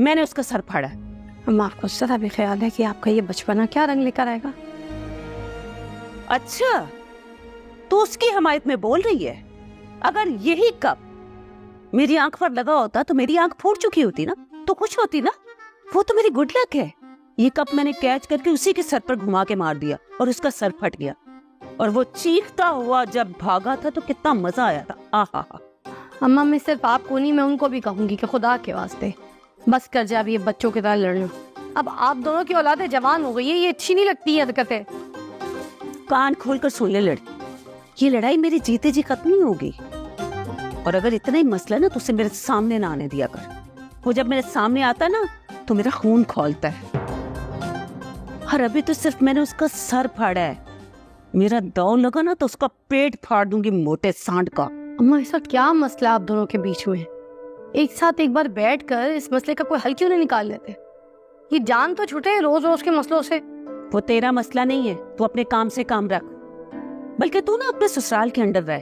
میں نے اس کا سر پھاڑا ہے۔ اما آپ کو ذرا بھی خیال ہے کہ آپ کا یہ بچپنا کیا رنگ لے کر آئے گا؟ اچھا تو اس کی حمایت میں بول رہی ہے؟ اگر یہی کپ میری آنکھ پر لگا ہوتا تو میری آنکھ پھوٹ چکی ہوتی نا، تو خوش ہوتی نا۔ وہ تو میری گڈ لک ہے۔ یہ کپ میں نے کیچ کر کے اسی کے سر پر گھما کے مار دیا اور اس کا سر پھٹ گیا، اور وہ چیختا ہوا جب بھاگا تھا تو کتنا مزہ آیا تھا۔ آہا ہا۔ اما میں صرف آپ کو نہیں، میں ان کو بھی کہوں گی کہ خدا کے واسطے بس کر جائے اب یہ بچوں کی طرح لڑنا۔ اب آپ دونوں کی اولادیں جوان ہو گئی ہے، یہ اچھی نہیں لگتی ہے حرکتیں۔ کان کھول کر سن لے لڑکی، یہ لڑائی میری جیتے جی ختم نہیں ہوگی، اور اگر اتنا ہی مسئلہ نا تو اسے میرے سامنے نہ آنے دیا کر۔ وہ جب میرے سامنے آتا نا تو میرا خون کھولتا ہے، اور ابھی تو صرف میں نے اس کا سر پھاڑا ہے، میرا داؤ لگا نا تو اس کا پیٹ پھاڑ دوں گی موٹے سانڈ کا۔ اما ایسا کیا مسئلہ آپ دونوں کے بیچ میں ہے؟ ایک ساتھ ایک بار بیٹھ کر اس مسئلے کا کوئی حل کیوں نہیں نکال لیتے؟ یہ جان تو چھوٹے روز روز کے مسئلوں سے۔ وہ تیرا مسئلہ نہیں ہے، تو اپنے کام سے کام رکھ، بلکہ تو نا اپنے سسرال کے انڈر رہ۔